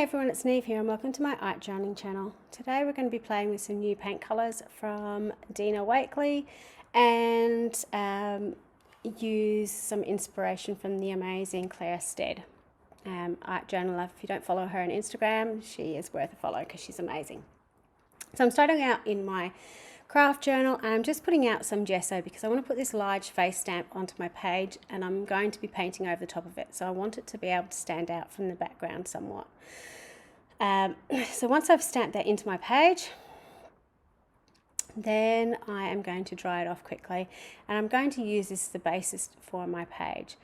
everyone, it's Niamh here and welcome to my art journaling channel. Today we're going to be playing with some new paint colours from Dina Wakley and use some inspiration from the amazing Claire Stead, art journaler. If you don't follow her on Instagram, she is worth a follow because she's amazing. So I'm starting out in my craft journal and I'm just putting out some gesso because I want to put this large face stamp onto my page and I'm going to be painting over the top of it, so I want it to be able to stand out from the background somewhat. So once I've stamped that into my page, then I am going to dry it off quickly and I'm going to use this as the basis for my page.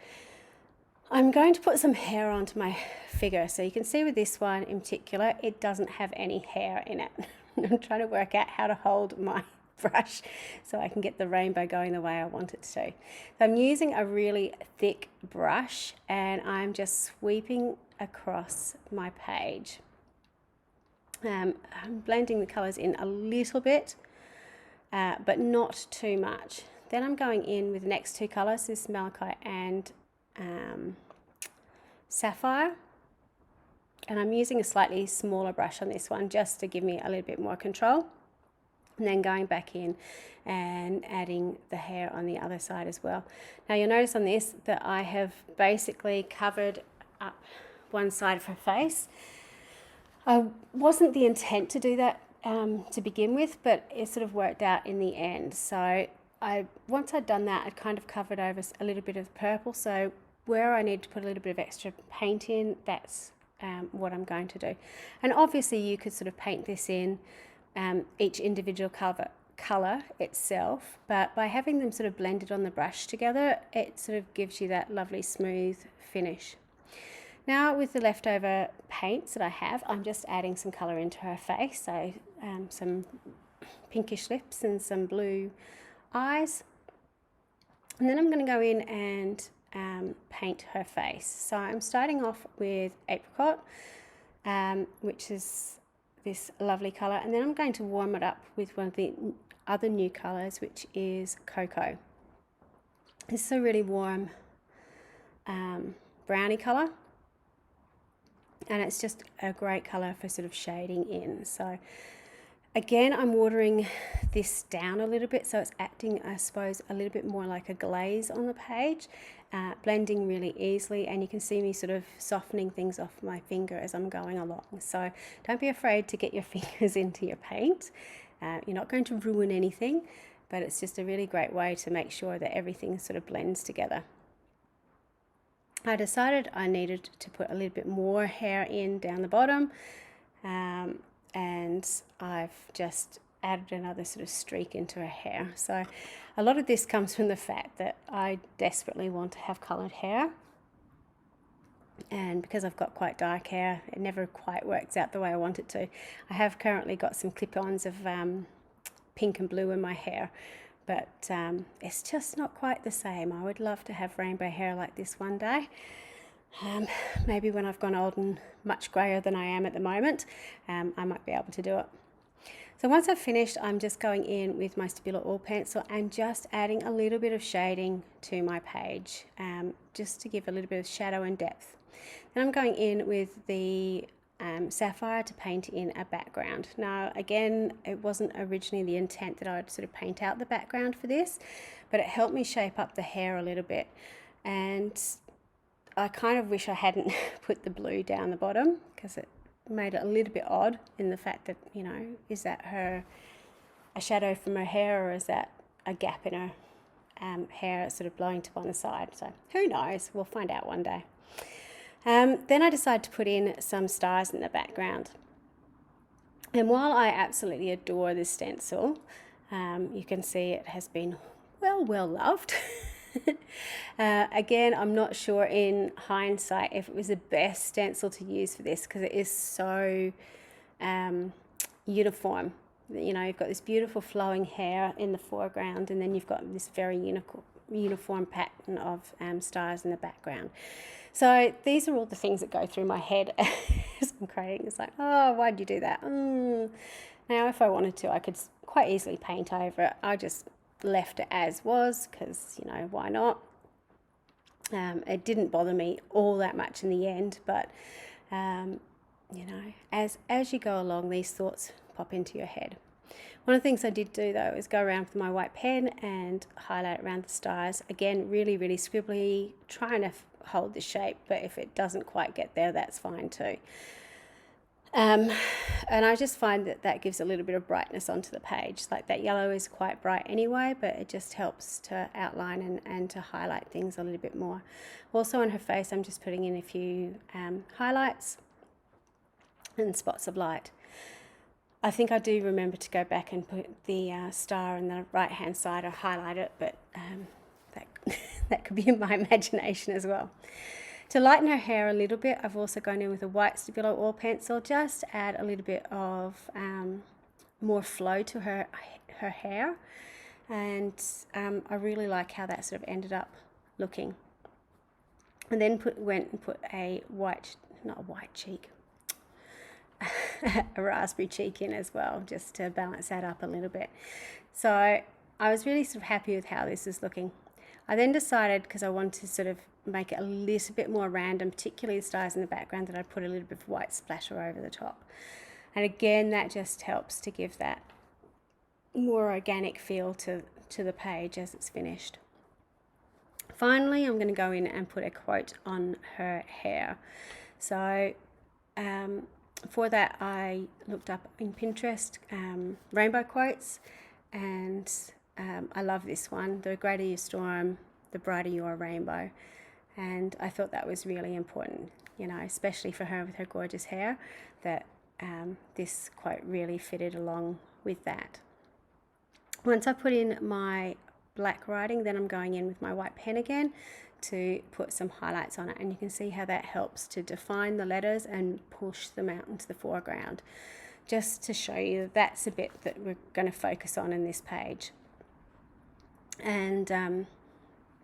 I'm going to put some hair onto my figure, so you can see with this one in particular it doesn't have any hair in it. I'm trying to work out how to hold my brush so I can get the rainbow going the way I want it to. So I'm using a really thick brush and I'm just sweeping across my page. I'm blending the colours in a little bit, but not too much. Then I'm going in with the next two colours, this malachite and sapphire. And I'm using a slightly smaller brush on this one just to give me a little bit more control. And then going back in and adding the hair on the other side as well. Now you'll notice on this that I have basically covered up one side of her face. Wasn't the intent to do that to begin with, but it sort of worked out in the end. So once I'd done that, I'd kind of covered over a little bit of the purple. So where I need to put a little bit of extra paint in, that's what I'm going to do. And obviously you could sort of paint this in each individual colour itself, but by having them sort of blended on the brush together, it sort of gives you that lovely smooth finish. Now with the leftover paints that I have, I'm just adding some colour into her face, so some pinkish lips and some blue eyes. And then I'm going to go in and paint her face. So I'm starting off with apricot, which is this lovely colour, and then I'm going to warm it up with one of the other new colours, which is cocoa. This is a really warm browny colour, and it's just a great colour for sort of shading in. So again, I'm watering this down a little bit, so it's acting, I suppose, a little bit more like a glaze on the page, blending really easily, and you can see me sort of softening things off my finger as I'm going along. So don't be afraid to get your fingers into your paint. You're not going to ruin anything, but it's just a really great way to make sure that everything sort of blends together. I decided I needed to put a little bit more hair in down the bottom, and I've just added another sort of streak into her hair. So a lot of this comes from the fact that I desperately want to have coloured hair, and because I've got quite dark hair, it never quite works out the way I want it to. I have currently got some clip-ons of pink and blue in my hair, but it's just not quite the same. I would love to have rainbow hair like this one day. Maybe when I've gone old and much grayer than I am at the moment, I might be able to do it. So once I've finished, I'm just going in with my Stabilo oil pencil and just adding a little bit of shading to my page, just to give a little bit of shadow and depth. Then I'm going in with the sapphire to paint in a background. Now again, it wasn't originally the intent that I would sort of paint out the background for this, but it helped me shape up the hair a little bit, and I kind of wish I hadn't put the blue down the bottom because it made it a little bit odd in the fact that, you know, is that a shadow from her hair, or is that a gap in her hair sort of blowing to one side? So who knows, we'll find out one day. Then I decided to put in some stars in the background, and while I absolutely adore this stencil, you can see it has been well loved. Again, I'm not sure in hindsight if it was the best stencil to use for this because it is so uniform. You know, you've got this beautiful flowing hair in the foreground, and then you've got this very uniform pattern of stars in the background. So these are all the things that go through my head as I'm creating. It's like, oh, why'd you do that? Now, if I wanted to, I could quite easily paint over it. I just left it as was because, you know, why not? It didn't bother me all that much in the end, but you know, as you go along, these thoughts pop into your head. One of the things I did do though is go around with my white pen and highlight around the stars. Again, really, really scribbly, trying to hold the shape, but if it doesn't quite get there, that's fine too. And I just find that that gives a little bit of brightness onto the page. Like that yellow is quite bright anyway, but it just helps to outline and to highlight things a little bit more. Also on her face, I'm just putting in a few highlights and spots of light. I think I do remember to go back and put the star on the right hand side or highlight it, but that could be in my imagination as well. To lighten her hair a little bit, I've also gone in with a white Stabilo oil pencil, just to add a little bit of more flow to her hair. And I really like how that sort of ended up looking. And then went and put a a raspberry cheek in as well, just to balance that up a little bit. So I was really sort of happy with how this is looking. I then decided, because I wanted to sort of make it a little bit more random, particularly the stars in the background, that I'd put a little bit of white splasher over the top. And again, that just helps to give that more organic feel to the page as it's finished. Finally, I'm going to go in and put a quote on her hair. So for that, I looked up in Pinterest rainbow quotes, and I love this one: the greater your storm, the brighter your rainbow. And I thought that was really important, you know, especially for her with her gorgeous hair, that this quote really fitted along with that. Once I put in my black writing, then I'm going in with my white pen again to put some highlights on it, and you can see how that helps to define the letters and push them out into the foreground, just to show you that that's a bit that we're going to focus on in this page. And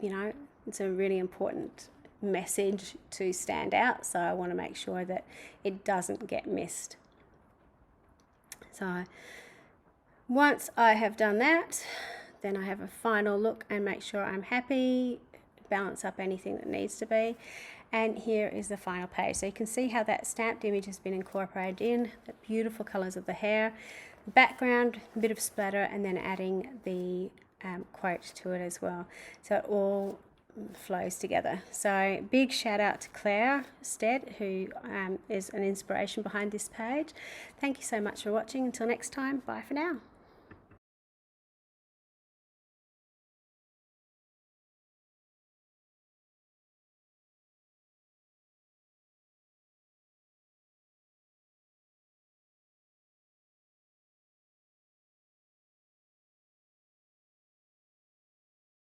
you know, it's a really important message to stand out, so I want to make sure that it doesn't get missed. So once I have done that, then I have a final look and make sure I'm happy, balance up anything that needs to be, and here is the final page. So you can see how that stamped image has been incorporated in, the beautiful colours of the hair, the background, a bit of splatter, and then adding the quote to it as well. So it all flows together. So big shout out to Claire Stead, who is an inspiration behind this page. Thank you so much for watching. Until next time, bye for now.